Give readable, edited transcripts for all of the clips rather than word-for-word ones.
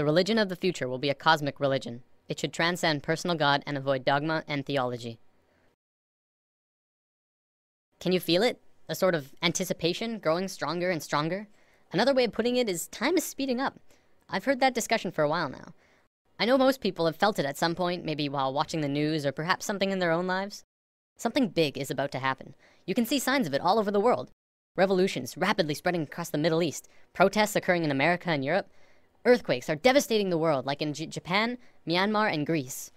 The religion of the future will be a cosmic religion. It should transcend personal God and avoid dogma and theology. Can you feel it? A sort of anticipation growing stronger and stronger? Another way of putting it is time is speeding up. I've heard that discussion for a while now. I know most people have felt it at some point, maybe while watching the news or perhaps something in their own lives. Something big is about to happen. You can see signs of it all over the world. Revolutions rapidly spreading across the Middle East, protests occurring in America and Europe. Earthquakes are devastating the world, like in Japan, Myanmar, and Greece.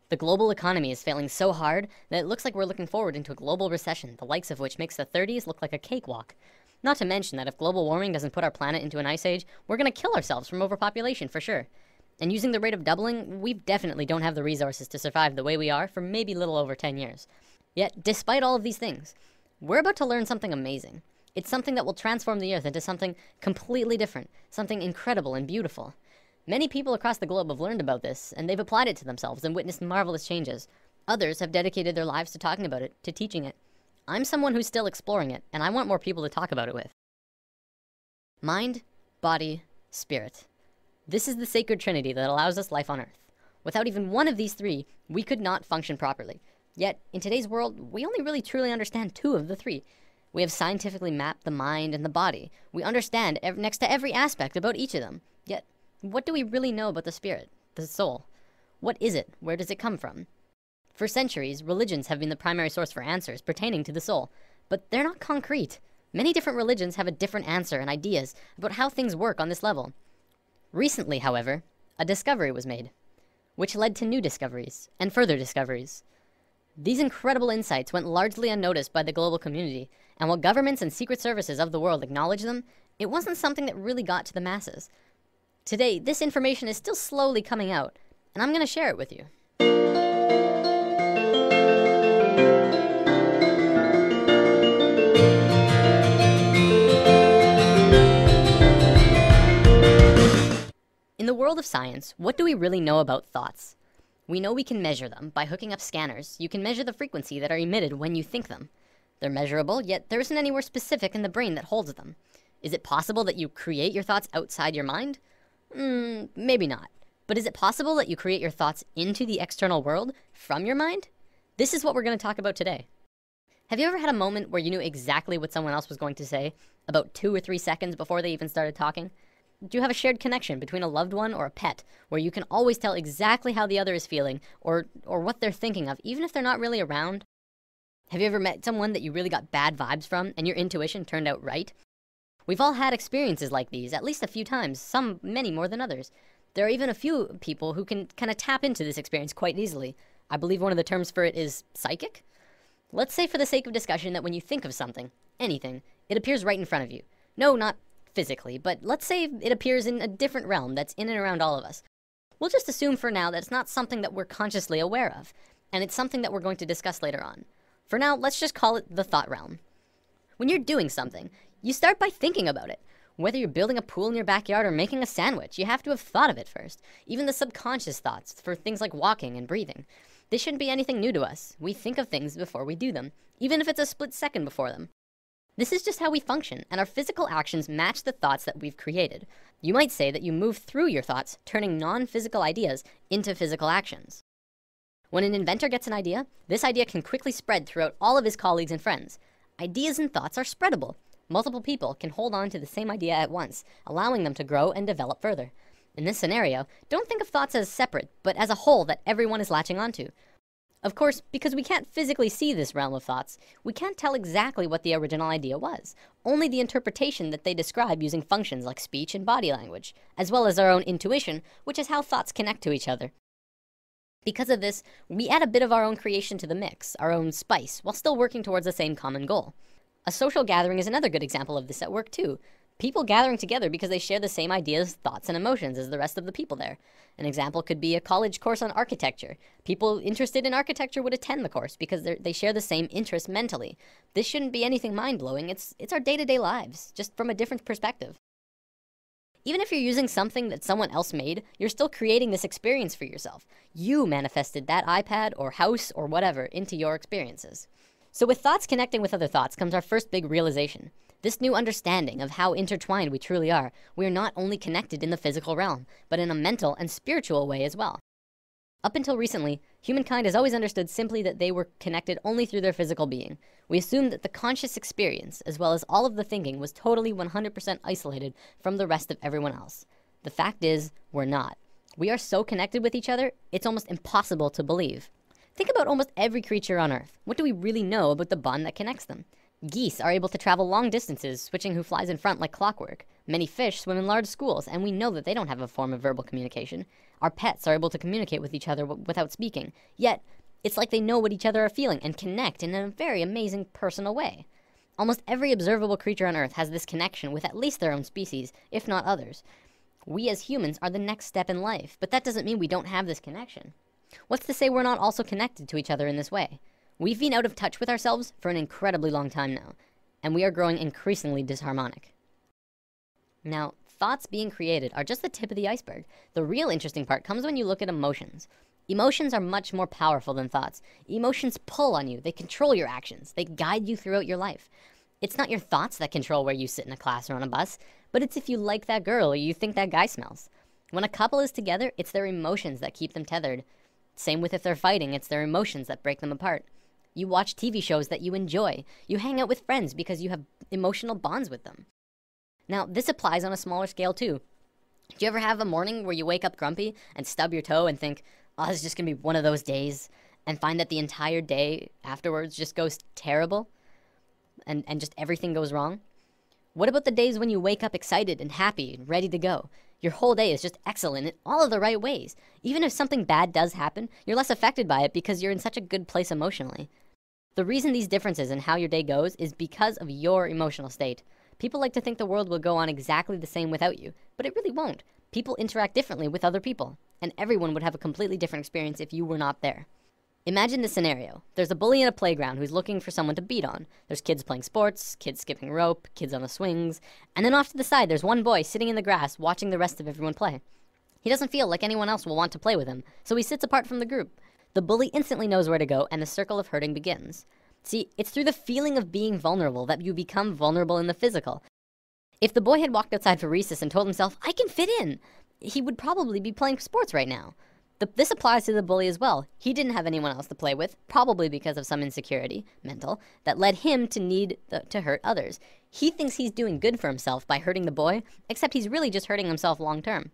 The global economy is failing so hard that it looks like we're looking forward into a global recession, the likes of which makes the 30s look like a cakewalk. Not to mention that if global warming doesn't put our planet into an ice age, we're going to kill ourselves from overpopulation for sure. And using the rate of doubling, we definitely don't have the resources to survive the way we are for maybe a little over 10 years. Yet, despite all of these things, we're about to learn something amazing. It's something that will transform the Earth into something completely different, something incredible and beautiful. Many people across the globe have learned about this, and they've applied it to themselves and witnessed marvelous changes. Others have dedicated their lives to talking about it, to teaching it. I'm someone who's still exploring it, and I want more people to talk about it with. Mind, body, spirit. This is the sacred trinity that allows us life on Earth. Without even one of these three, we could not function properly. Yet, in today's world, we only really truly understand two of the three. We have scientifically mapped the mind and the body. We understand next to every aspect about each of them. Yet, what do we really know about the spirit, the soul? What is it? Where does it come from? For centuries, religions have been the primary source for answers pertaining to the soul, but they're not concrete. Many different religions have a different answer and ideas about how things work on this level. Recently, however, a discovery was made, which led to new discoveries and further discoveries. These incredible insights went largely unnoticed by the global community, and while governments and secret services of the world acknowledged them, it wasn't something that really got to the masses. Today, this information is still slowly coming out, and I'm going to share it with you. In the world of science, what do we really know about thoughts? We know we can measure them. By hooking up scanners, you can measure the frequency that are emitted when you think them. They're measurable, yet there isn't anywhere specific in the brain that holds them. Is it possible that you create your thoughts outside your mind? Maybe not. But is it possible that you create your thoughts into the external world from your mind? This is what we're going to talk about today. Have you ever had a moment where you knew exactly what someone else was going to say, about 2 or 3 seconds before they even started talking? Do you have a shared connection between a loved one or a pet, where you can always tell exactly how the other is feeling, or what they're thinking of, even if they're not really around? Have you ever met someone that you really got bad vibes from, and your intuition turned out right? We've all had experiences like these, at least a few times, some many more than others. There are even a few people who can kind of tap into this experience quite easily. I believe one of the terms for it is psychic. Let's say for the sake of discussion that when you think of something, anything, it appears right in front of you. No, not physically, but let's say it appears in a different realm that's in and around all of us. We'll just assume for now that it's not something that we're consciously aware of, and it's something that we're going to discuss later on. For now, let's just call it the thought realm. When you're doing something, you start by thinking about it. Whether you're building a pool in your backyard or making a sandwich, you have to have thought of it first. Even the subconscious thoughts for things like walking and breathing. They shouldn't be anything new to us. We think of things before we do them, even if it's a split second before them. This is just how we function, and our physical actions match the thoughts that we've created. You might say that you move through your thoughts, turning non-physical ideas into physical actions. When an inventor gets an idea, this idea can quickly spread throughout all of his colleagues and friends. Ideas and thoughts are spreadable. Multiple people can hold on to the same idea at once, allowing them to grow and develop further. In this scenario, don't think of thoughts as separate, but as a whole that everyone is latching onto. Of course, because we can't physically see this realm of thoughts, we can't tell exactly what the original idea was, only the interpretation that they describe using functions like speech and body language, as well as our own intuition, which is how thoughts connect to each other. Because of this, we add a bit of our own creation to the mix, our own spice, while still working towards the same common goal. A social gathering is another good example of this at work too. People gathering together because they share the same ideas, thoughts, and emotions as the rest of the people there. An example could be a college course on architecture. People interested in architecture would attend the course because they share the same interest mentally. This shouldn't be anything mind-blowing. It's our day-to-day lives, just from a different perspective. Even if you're using something that someone else made, you're still creating this experience for yourself. You manifested that iPad or house or whatever into your experiences. So with thoughts connecting with other thoughts comes our first big realization. This new understanding of how intertwined we truly are, we are not only connected in the physical realm, but in a mental and spiritual way as well. Up until recently, humankind has always understood simply that they were connected only through their physical being. We assumed that the conscious experience, as well as all of the thinking, was totally 100% isolated from the rest of everyone else. The fact is, we're not. We are so connected with each other, it's almost impossible to believe. Think about almost every creature on Earth. What do we really know about the bond that connects them? Geese are able to travel long distances, switching who flies in front like clockwork. Many fish swim in large schools, and we know that they don't have a form of verbal communication. Our pets are able to communicate with each other without speaking. Yet, it's like they know what each other are feeling and connect in a very amazing personal way. Almost every observable creature on Earth has this connection with at least their own species, if not others. We as humans are the next step in life, but that doesn't mean we don't have this connection. What's to say we're not also connected to each other in this way? We've been out of touch with ourselves for an incredibly long time now, and we are growing increasingly disharmonic. Now, thoughts being created are just the tip of the iceberg. The real interesting part comes when you look at emotions. Emotions are much more powerful than thoughts. Emotions pull on you, they control your actions, they guide you throughout your life. It's not your thoughts that control where you sit in a class or on a bus, but it's if you like that girl or you think that guy smells. When a couple is together, it's their emotions that keep them tethered. Same with if they're fighting, it's their emotions that break them apart. You watch TV shows that you enjoy. You hang out with friends because you have emotional bonds with them. Now, this applies on a smaller scale too. Do you ever have a morning where you wake up grumpy and stub your toe and think, oh, this is just gonna be one of those days, and find that the entire day afterwards just goes terrible and just everything goes wrong? What about the days when you wake up excited and happy and ready to go? Your whole day is just excellent in all of the right ways. Even if something bad does happen, you're less affected by it because you're in such a good place emotionally. The reason these differences in how your day goes is because of your emotional state. People like to think the world will go on exactly the same without you, but it really won't. People interact differently with other people, and everyone would have a completely different experience if you were not there. Imagine this scenario. There's a bully in a playground who's looking for someone to beat on. There's kids playing sports, kids skipping rope, kids on the swings, and then off to the side there's one boy sitting in the grass watching the rest of everyone play. He doesn't feel like anyone else will want to play with him, so he sits apart from the group. The bully instantly knows where to go, and the circle of hurting begins. See, it's through the feeling of being vulnerable that you become vulnerable in the physical. If the boy had walked outside for recess and told himself, I can fit in, he would probably be playing sports right now. This applies to the bully as well. He didn't have anyone else to play with, probably because of some insecurity, mental, that led him to need to hurt others. He thinks he's doing good for himself by hurting the boy, except he's really just hurting himself long term.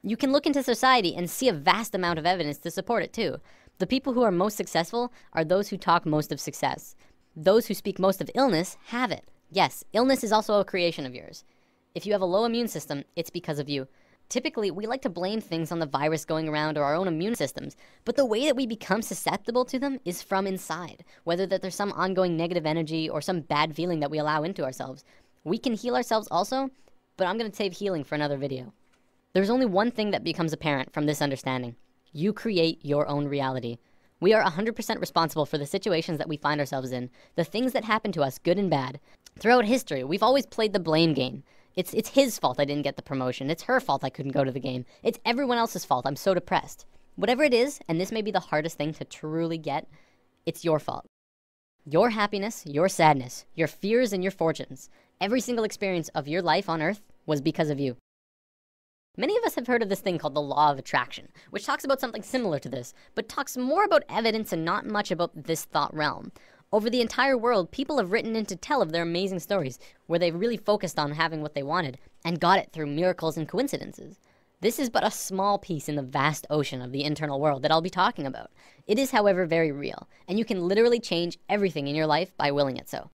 You can look into society and see a vast amount of evidence to support it too. The people who are most successful are those who talk most of success. Those who speak most of illness have it. Yes, illness is also a creation of yours. If you have a low immune system, it's because of you. Typically, we like to blame things on the virus going around or our own immune systems, but the way that we become susceptible to them is from inside, whether that there's some ongoing negative energy or some bad feeling that we allow into ourselves. We can heal ourselves also, but I'm going to save healing for another video. There's only one thing that becomes apparent from this understanding. You create your own reality. We are 100% responsible for the situations that we find ourselves in, the things that happen to us, good and bad. Throughout history, we've always played the blame game. It's his fault I didn't get the promotion. It's her fault I couldn't go to the game. It's everyone else's fault I'm so depressed. Whatever it is, and this may be the hardest thing to truly get, it's your fault. Your happiness, your sadness, your fears and your fortunes, every single experience of your life on Earth was because of you. Many of us have heard of this thing called the law of attraction, which talks about something similar to this, but talks more about evidence and not much about this thought realm. Over the entire world, people have written in to tell of their amazing stories, where they've really focused on having what they wanted, and got it through miracles and coincidences. This is but a small piece in the vast ocean of the internal world that I'll be talking about. It is, however, very real, and you can literally change everything in your life by willing it so.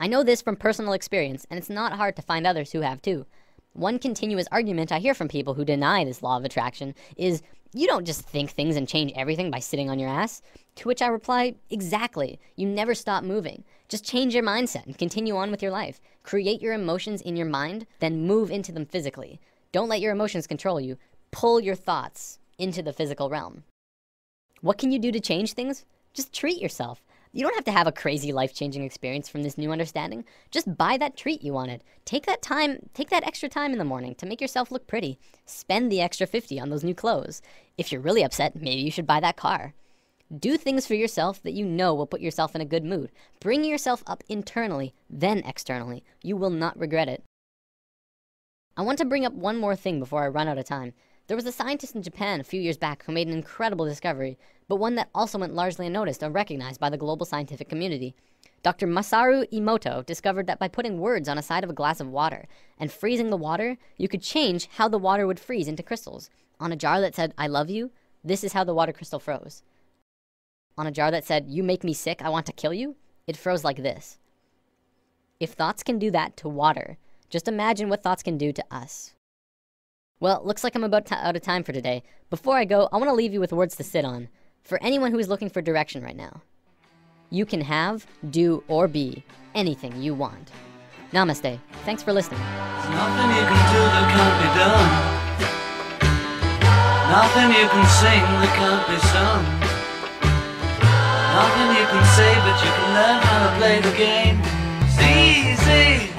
I know this from personal experience, and it's not hard to find others who have too. One continuous argument I hear from people who deny this law of attraction is, you don't just think things and change everything by sitting on your ass. To which I reply, exactly. You never stop moving. Just change your mindset and continue on with your life. Create your emotions in your mind, then move into them physically. Don't let your emotions control you. Pull your thoughts into the physical realm. What can you do to change things? Just treat yourself. You don't have to have a crazy life-changing experience from this new understanding. Just buy that treat you wanted. Take that extra time in the morning to make yourself look pretty. Spend the extra $50 on those new clothes. If you're really upset, maybe you should buy that car. Do things for yourself that you know will put yourself in a good mood. Bring yourself up internally, then externally. You will not regret it. I want to bring up one more thing before I run out of time. There was a scientist in Japan a few years back who made an incredible discovery, but one that also went largely unnoticed or recognized by the global scientific community. Dr. Masaru Emoto discovered that by putting words on a side of a glass of water and freezing the water, you could change how the water would freeze into crystals. On a jar that said, "I love you," this is how the water crystal froze. On a jar that said, "You make me sick, I want to kill you," it froze like this. If thoughts can do that to water, just imagine what thoughts can do to us. Well, looks like I'm about out of time for today. Before I go, I want to leave you with words to sit on. For anyone who is looking for direction right now. You can have, do, or be anything you want. Namaste. Thanks for listening. There's nothing you can do that can't be done. Nothing you can sing that can't be sung. Nothing you can say, but you can learn how to play the game. It's easy.